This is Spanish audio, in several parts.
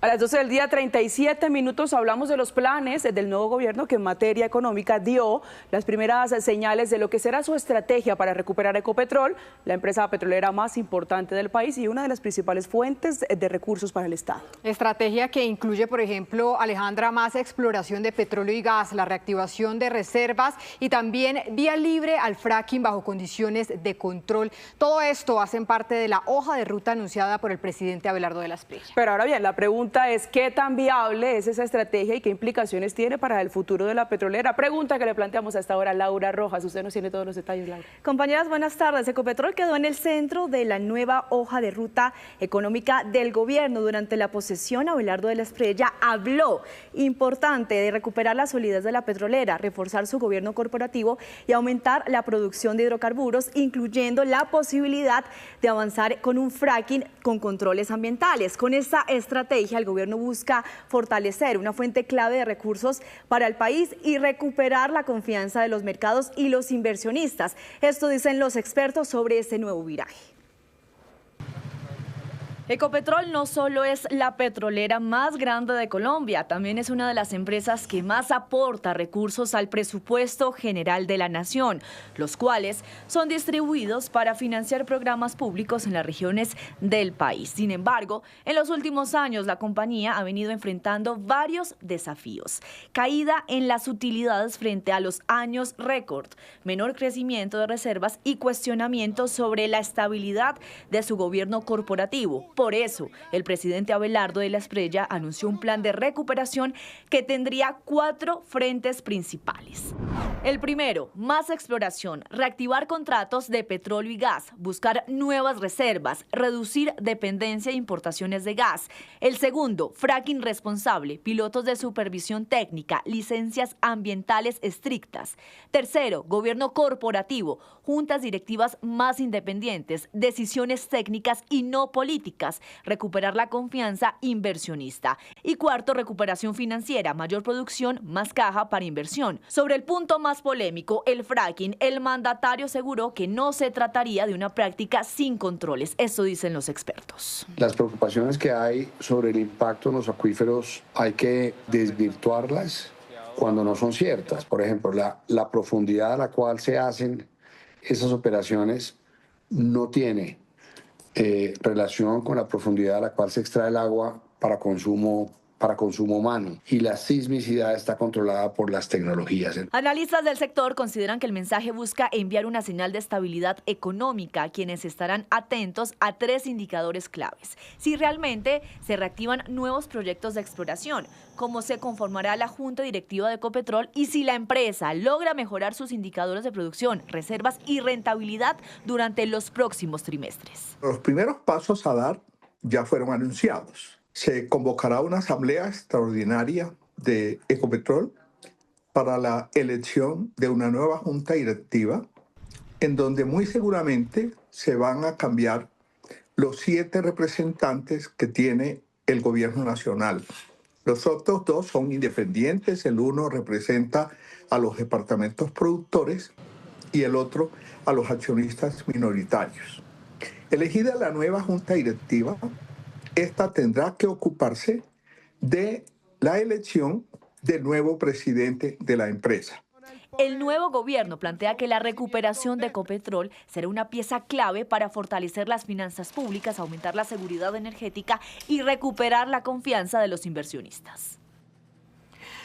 A las 12 del día, 37 minutos, hablamos de los planes del nuevo gobierno que en materia económica dio las primeras señales de lo que será su estrategia para recuperar Ecopetrol, la empresa petrolera más importante del país y una de las principales fuentes de recursos para el Estado. Estrategia que incluye, por ejemplo, Alejandra, más exploración de petróleo y gas, la reactivación de reservas y también vía libre al fracking bajo condiciones de control. Todo esto hacen parte de la hoja de ruta anunciada por el presidente Abelardo de la Espriella. Pero ahora bien, la pregunta es ¿qué tan viable es esa estrategia y qué implicaciones tiene para el futuro de la petrolera? Pregunta que le planteamos hasta ahora a Laura Rojas. Usted nos tiene todos los detalles, Laura. Compañeras, buenas tardes. Ecopetrol quedó en el centro de la nueva hoja de ruta económica del gobierno. Durante la posesión, Abelardo de la Espriella habló, importante, de recuperar la solidez de la petrolera, reforzar su gobierno corporativo y aumentar la producción de hidrocarburos, incluyendo la posibilidad de avanzar con un fracking con controles ambientales. Con esta estrategia, el gobierno busca fortalecer una fuente clave de recursos para el país y recuperar la confianza de los mercados y los inversionistas. Esto dicen los expertos sobre este nuevo viraje. Ecopetrol no solo es la petrolera más grande de Colombia, también es una de las empresas que más aporta recursos al presupuesto general de la nación, los cuales son distribuidos para financiar programas públicos en las regiones del país. Sin embargo, en los últimos años la compañía ha venido enfrentando varios desafíos. Caída en las utilidades frente a los años récord, menor crecimiento de reservas y cuestionamientos sobre la estabilidad de su gobierno corporativo. Por eso, el presidente Abelardo de la Espriella anunció un plan de recuperación que tendría 4 frentes principales. El primero, más exploración, reactivar contratos de petróleo y gas, buscar nuevas reservas, reducir dependencia de importaciones de gas. El segundo, fracking responsable, pilotos de supervisión técnica, licencias ambientales estrictas. Tercero, gobierno corporativo, juntas directivas más independientes, decisiones técnicas y no políticas, recuperar la confianza inversionista. Y cuarto, recuperación financiera, mayor producción, más caja para inversión. Sobre el punto más polémico, el fracking, el mandatario aseguró que no se trataría de una práctica sin controles. Eso dicen los expertos. Las preocupaciones que hay sobre el impacto en los acuíferos hay que desvirtuarlas cuando no son ciertas. Por ejemplo, la profundidad a la cual se hacen esas operaciones no tiene relación con la profundidad a la cual se extrae el agua para consumo humano, y la sismicidad está controlada por las tecnologías. Analistas del sector consideran que el mensaje busca enviar una señal de estabilidad económica a quienes estarán atentos a 3 indicadores claves. Si realmente se reactivan nuevos proyectos de exploración, cómo se conformará la junta directiva de Ecopetrol y si la empresa logra mejorar sus indicadores de producción, reservas y rentabilidad durante los próximos trimestres. Los primeros pasos a dar ya fueron anunciados. Se convocará una asamblea extraordinaria de Ecopetrol para la elección de una nueva junta directiva, en donde muy seguramente se van a cambiar los 7 representantes que tiene el gobierno nacional. Los otros 2 son independientes, el uno representa a los departamentos productores y el otro a los accionistas minoritarios. Elegida la nueva junta directiva, esta tendrá que ocuparse de la elección del nuevo presidente de la empresa. El nuevo gobierno plantea que la recuperación de Ecopetrol será una pieza clave para fortalecer las finanzas públicas, aumentar la seguridad energética y recuperar la confianza de los inversionistas.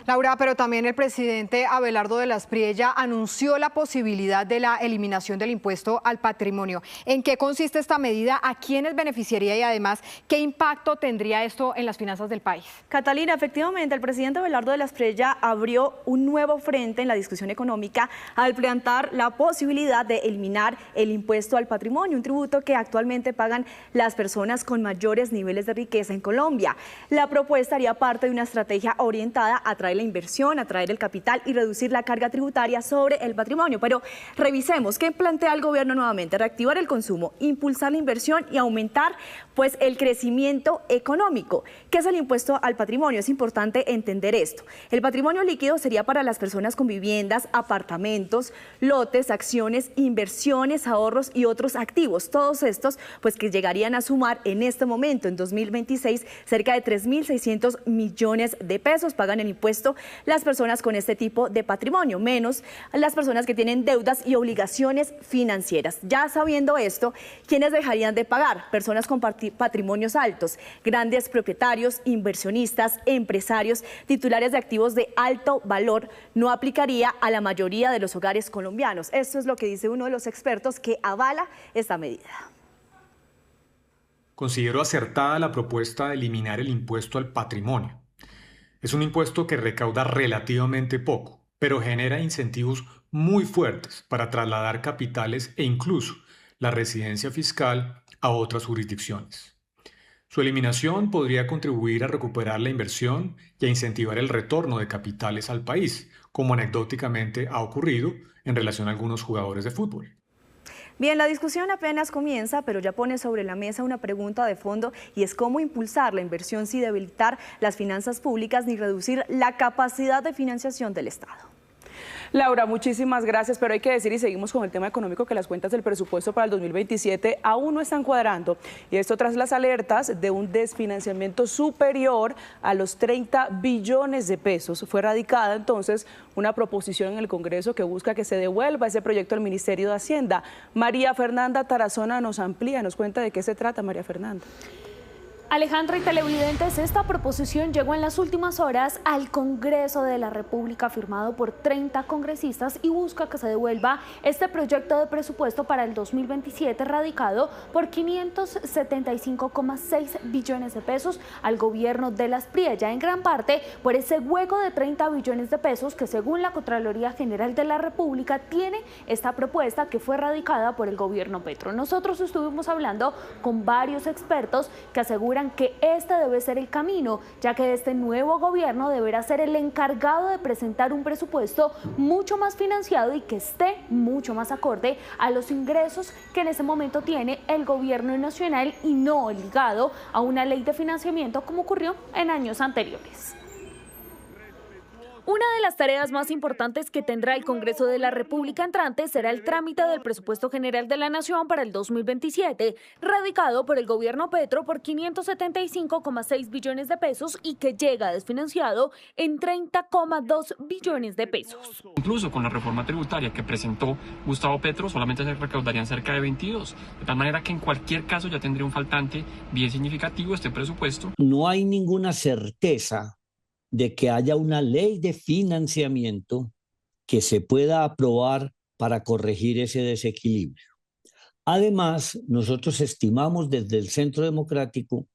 Laura, pero también el presidente Abelardo de la Espriella anunció la posibilidad de la eliminación del impuesto al patrimonio. ¿En qué consiste esta medida? ¿A quiénes beneficiaría y además qué impacto tendría esto en las finanzas del país? Catalina, efectivamente, el presidente Abelardo de la Espriella abrió un nuevo frente en la discusión económica al plantear la posibilidad de eliminar el impuesto al patrimonio, un tributo que actualmente pagan las personas con mayores niveles de riqueza en Colombia. La propuesta haría parte de una estrategia orientada a traer atraer la inversión, atraer el capital y reducir la carga tributaria sobre el patrimonio. Pero revisemos qué plantea el gobierno nuevamente: reactivar el consumo, impulsar la inversión y aumentar pues el crecimiento económico. ¿Qué es el impuesto al patrimonio? Es importante entender esto. El patrimonio líquido sería para las personas con viviendas, apartamentos, lotes, acciones, inversiones, ahorros y otros activos. Todos estos pues que llegarían a sumar en este momento, en 2026, cerca de 3.600 millones de pesos. Pagan el impuesto las personas con este tipo de patrimonio, menos las personas que tienen deudas y obligaciones financieras. Ya sabiendo esto, ¿quiénes dejarían de pagar? Personas con patrimonios altos, grandes propietarios, inversionistas, empresarios, titulares de activos de alto valor. No aplicaría a la mayoría de los hogares colombianos. Esto es lo que dice uno de los expertos que avala esta medida. Considero acertada la propuesta de eliminar el impuesto al patrimonio. Es un impuesto que recauda relativamente poco, pero genera incentivos muy fuertes para trasladar capitales e incluso la residencia fiscal a otras jurisdicciones. Su eliminación podría contribuir a recuperar la inversión y a incentivar el retorno de capitales al país, como anecdóticamente ha ocurrido en relación a algunos jugadores de fútbol. Bien, la discusión apenas comienza, pero ya pone sobre la mesa una pregunta de fondo, y es cómo impulsar la inversión sin debilitar las finanzas públicas ni reducir la capacidad de financiación del Estado. Laura, muchísimas gracias, pero hay que decir, y seguimos con el tema económico, que las cuentas del presupuesto para el 2027 aún no están cuadrando, y esto tras las alertas de un desfinanciamiento superior a los 30 billones de pesos. Fue radicada entonces una proposición en el Congreso que busca que se devuelva ese proyecto al Ministerio de Hacienda. María Fernanda Tarazona nos amplía, nos cuenta de qué se trata. María Fernanda. Alejandra y televidentes, esta proposición llegó en las últimas horas al Congreso de la República, firmado por 30 congresistas, y busca que se devuelva este proyecto de presupuesto para el 2027 radicado por 575,6 billones de pesos al gobierno de las Priella, en gran parte por ese hueco de 30 billones de pesos que, según la Contraloría General de la República, tiene esta propuesta que fue radicada por el gobierno Petro. Nosotros estuvimos hablando con varios expertos que aseguran que este debe ser el camino, ya que este nuevo gobierno deberá ser el encargado de presentar un presupuesto mucho más financiado y que esté mucho más acorde a los ingresos que en ese momento tiene el gobierno nacional, y no ligado a una ley de financiamiento como ocurrió en años anteriores. Una de las tareas más importantes que tendrá el Congreso de la República entrante será el trámite del presupuesto general de la Nación para el 2027, radicado por el gobierno Petro por 575,6 billones de pesos y que llega desfinanciado en 30,2 billones de pesos. Incluso con la reforma tributaria que presentó Gustavo Petro, solamente se recaudarían cerca de 22, de tal manera que en cualquier caso ya tendría un faltante bien significativo este presupuesto. No hay ninguna certeza de que haya una ley de financiamiento que se pueda aprobar para corregir ese desequilibrio. Además, nosotros estimamos desde el Centro Democrático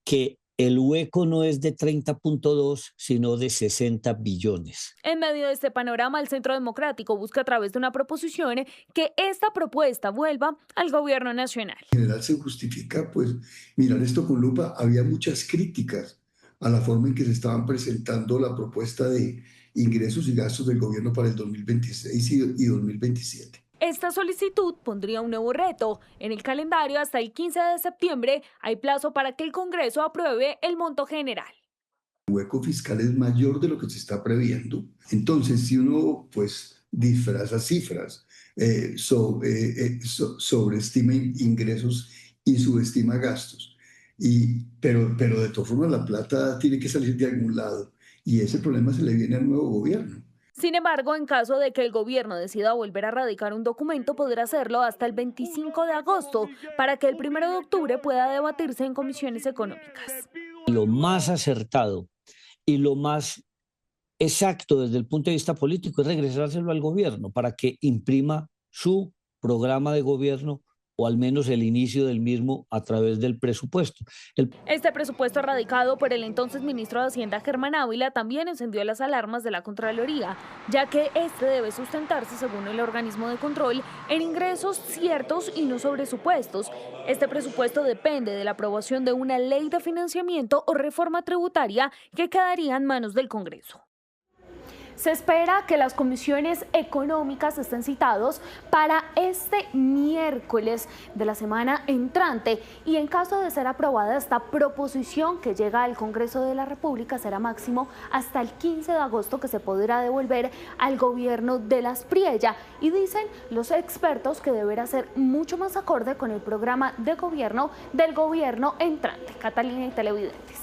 que el hueco no es de 30,2, sino de 60 billones. En medio de este panorama, el Centro Democrático busca a través de una proposición que esta propuesta vuelva al gobierno nacional. En general se justifica, pues, mirar esto con lupa. Había muchas críticas a la forma en que se estaban presentando la propuesta de ingresos y gastos del gobierno para el 2026 y 2027. Esta solicitud pondría un nuevo reto. En el calendario, hasta el 15 de septiembre, hay plazo para que el Congreso apruebe el monto general. El hueco fiscal es mayor de lo que se está previendo. Entonces, si uno pues disfraza cifras, sobreestima ingresos y subestima gastos, pero de todas formas la plata tiene que salir de algún lado, y ese problema se le viene al nuevo gobierno. Sin embargo, en caso de que el gobierno decida volver a radicar un documento, podrá hacerlo hasta el 25 de agosto para que el 1 de octubre pueda debatirse en comisiones económicas. Lo más acertado y lo más exacto desde el punto de vista político es regresárselo al gobierno para que imprima su programa de gobierno, o al menos el inicio del mismo, a través del presupuesto. Este presupuesto radicado por el entonces ministro de Hacienda, Germán Ávila, también encendió las alarmas de la Contraloría, ya que este debe sustentarse, según el organismo de control, en ingresos ciertos y no sobre supuestos. Este presupuesto depende de la aprobación de una ley de financiamiento o reforma tributaria que quedaría en manos del Congreso. Se espera que las comisiones económicas estén citados para este miércoles de la semana entrante y en caso de ser aprobada esta proposición que llega al Congreso de la República será máximo hasta el 15 de agosto que se podrá devolver al gobierno de las Priella y dicen los expertos que deberá ser mucho más acorde con el programa de gobierno del gobierno entrante. Catalina y televidentes.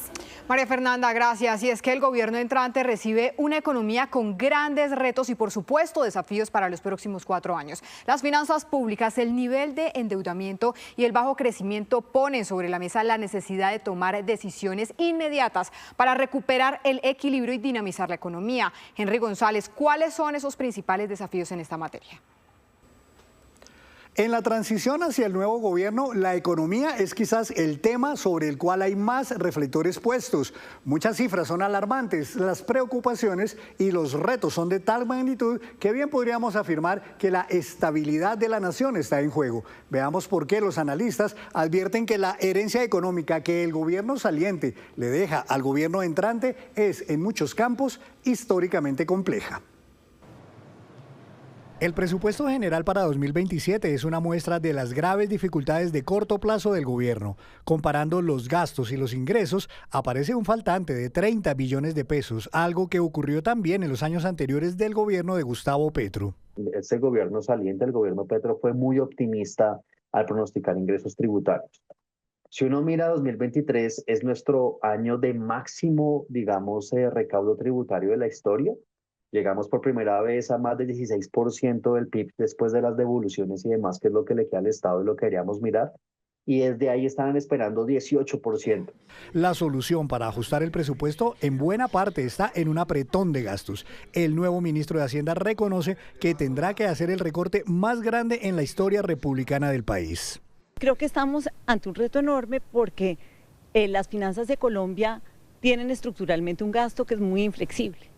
María Fernanda, gracias. Y es que el gobierno entrante recibe una economía con grandes retos y, por supuesto, desafíos para los próximos 4 años. Las finanzas públicas, el nivel de endeudamiento y el bajo crecimiento ponen sobre la mesa la necesidad de tomar decisiones inmediatas para recuperar el equilibrio y dinamizar la economía. Henry González, ¿cuáles son esos principales desafíos en esta materia? En la transición hacia el nuevo gobierno, la economía es quizás el tema sobre el cual hay más reflectores puestos. Muchas cifras son alarmantes, las preocupaciones y los retos son de tal magnitud que bien podríamos afirmar que la estabilidad de la nación está en juego. Veamos por qué los analistas advierten que la herencia económica que el gobierno saliente le deja al gobierno entrante es en muchos campos históricamente compleja. El presupuesto general para 2027 es una muestra de las graves dificultades de corto plazo del gobierno. Comparando los gastos y los ingresos, aparece un faltante de 30 billones de pesos, algo que ocurrió también en los años anteriores del gobierno de Gustavo Petro. Este gobierno saliente, el gobierno Petro, fue muy optimista al pronosticar ingresos tributarios. Si uno mira 2023, es nuestro año de máximo, digamos, recaudo tributario de la historia. Llegamos por primera vez a más del 16% del PIB después de las devoluciones y demás, que es lo que le queda al Estado y lo que queríamos mirar. Y desde ahí estaban esperando 18%. La solución para ajustar el presupuesto en buena parte está en un apretón de gastos. El nuevo ministro de Hacienda reconoce que tendrá que hacer el recorte más grande en la historia republicana del país. Creo que estamos ante un reto enorme porque las finanzas de Colombia tienen estructuralmente un gasto que es muy inflexible.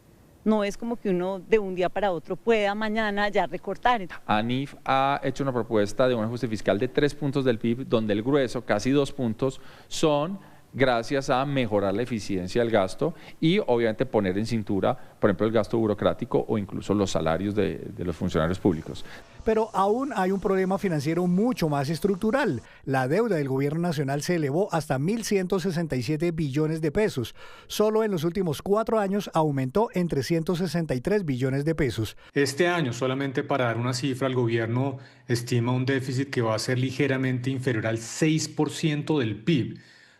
No es como que uno de un día para otro pueda mañana ya recortar. ANIF ha hecho una propuesta de un ajuste fiscal de 3 puntos del PIB, donde el grueso, casi 2 puntos, son gracias a mejorar la eficiencia del gasto y obviamente poner en cintura, por ejemplo, el gasto burocrático o incluso los salarios de los funcionarios públicos. Pero aún hay un problema financiero mucho más estructural. La deuda del gobierno nacional se elevó hasta 1.167 billones de pesos. Solo en los últimos 4 años aumentó en 363 billones de pesos. Este año, solamente para dar una cifra, el gobierno estima un déficit que va a ser ligeramente inferior al 6% del PIB.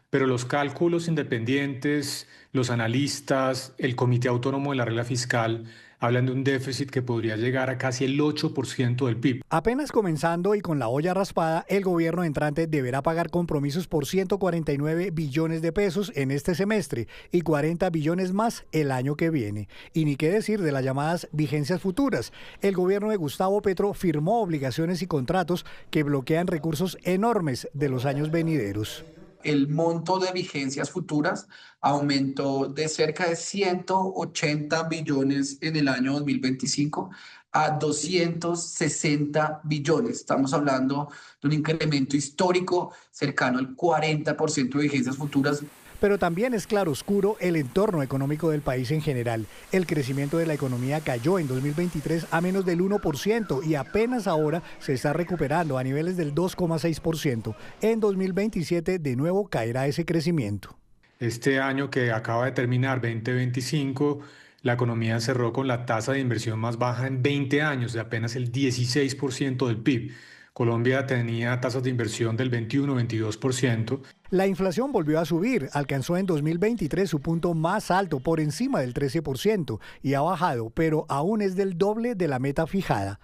Pero los cálculos independientes, los analistas, el Comité Autónomo de la Regla Fiscal hablan de un déficit que podría llegar a casi el 8% del PIB. Apenas comenzando y con la olla raspada, el gobierno entrante deberá pagar compromisos por 149 billones de pesos en este semestre y 40 billones más el año que viene. Y ni qué decir de las llamadas vigencias futuras. El gobierno de Gustavo Petro firmó obligaciones y contratos que bloquean recursos enormes de los años venideros. El monto de vigencias futuras aumentó de cerca de 180 billones en el año 2025 a 260 billones. Estamos hablando de un incremento histórico cercano al 40% de vigencias futuras. Pero también es claroscuro el entorno económico del país en general. El crecimiento de la economía cayó en 2023 a menos del 1% y apenas ahora se está recuperando a niveles del 2,6%. En 2027 de nuevo caerá ese crecimiento. Este año que acaba de terminar, 2025, la economía cerró con la tasa de inversión más baja en 20 años, de apenas el 16% del PIB. Colombia tenía tasas de inversión del 21-22%. La inflación volvió a subir, alcanzó en 2023 su punto más alto, por encima del 13%, y ha bajado, pero aún es del doble de la meta fijada.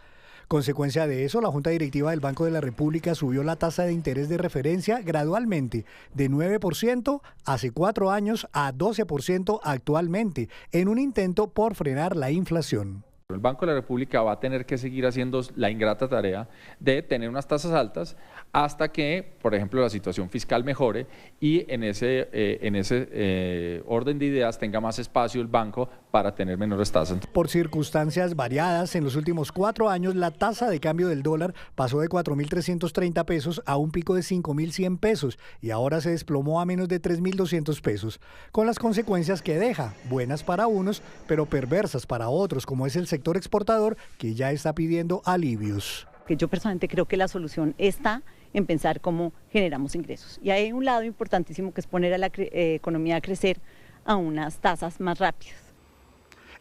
Consecuencia de eso, la Junta Directiva del Banco de la República subió la tasa de interés de referencia gradualmente, de 9% hace 4 años a 12% actualmente, en un intento por frenar la inflación. El Banco de la República va a tener que seguir haciendo la ingrata tarea de tener unas tasas altas hasta que, por ejemplo, la situación fiscal mejore y en ese orden de ideas tenga más espacio el banco para tener menores tasas. Por circunstancias variadas, en los últimos 4 años la tasa de cambio del dólar pasó de 4.330 pesos a un pico de 5.100 pesos y ahora se desplomó a menos de 3.200 pesos, con las consecuencias que deja, buenas para unos, pero perversas para otros, como es el sector exportador, que ya está pidiendo alivios. Yo personalmente creo que la solución está en pensar cómo generamos ingresos. Y hay un lado importantísimo que es poner a la economía a crecer a unas tasas más rápidas.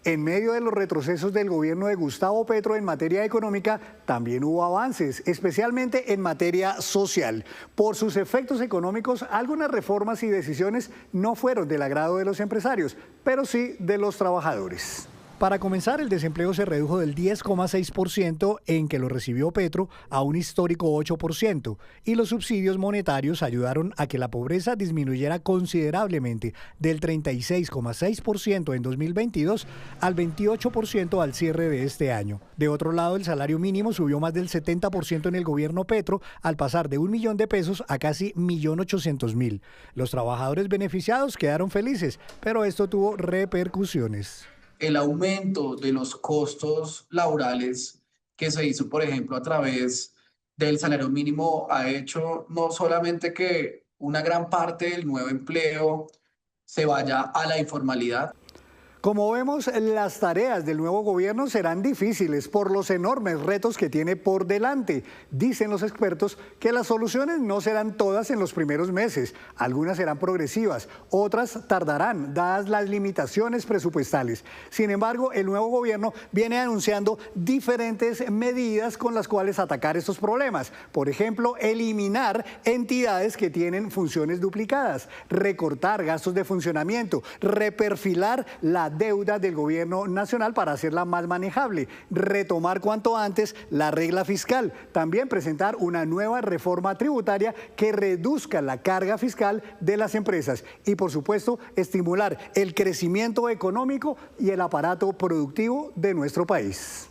En medio de los retrocesos del gobierno de Gustavo Petro en materia económica, también hubo avances, especialmente en materia social. Por sus efectos económicos, algunas reformas y decisiones no fueron del agrado de los empresarios, pero sí de los trabajadores. Para comenzar, el desempleo se redujo del 10,6% en que lo recibió Petro a un histórico 8%, y los subsidios monetarios ayudaron a que la pobreza disminuyera considerablemente del 36,6% en 2022 al 28% al cierre de este año. De otro lado, el salario mínimo subió más del 70% en el gobierno Petro al pasar de 1 millón de pesos a casi 1.800.000. Los trabajadores beneficiados quedaron felices, pero esto tuvo repercusiones. El aumento de los costos laborales que se hizo, por ejemplo, a través del salario mínimo ha hecho no solamente que una gran parte del nuevo empleo se vaya a la informalidad. Como vemos, las tareas del nuevo gobierno serán difíciles por los enormes retos que tiene por delante. Dicen los expertos que las soluciones no serán todas en los primeros meses. Algunas serán progresivas, otras tardarán, dadas las limitaciones presupuestales. Sin embargo, el nuevo gobierno viene anunciando diferentes medidas con las cuales atacar estos problemas. Por ejemplo, eliminar entidades que tienen funciones duplicadas, recortar gastos de funcionamiento, reperfilar la deuda del gobierno nacional para hacerla más manejable, retomar cuanto antes la regla fiscal, también presentar una nueva reforma tributaria que reduzca la carga fiscal de las empresas y, por supuesto, estimular el crecimiento económico y el aparato productivo de nuestro país.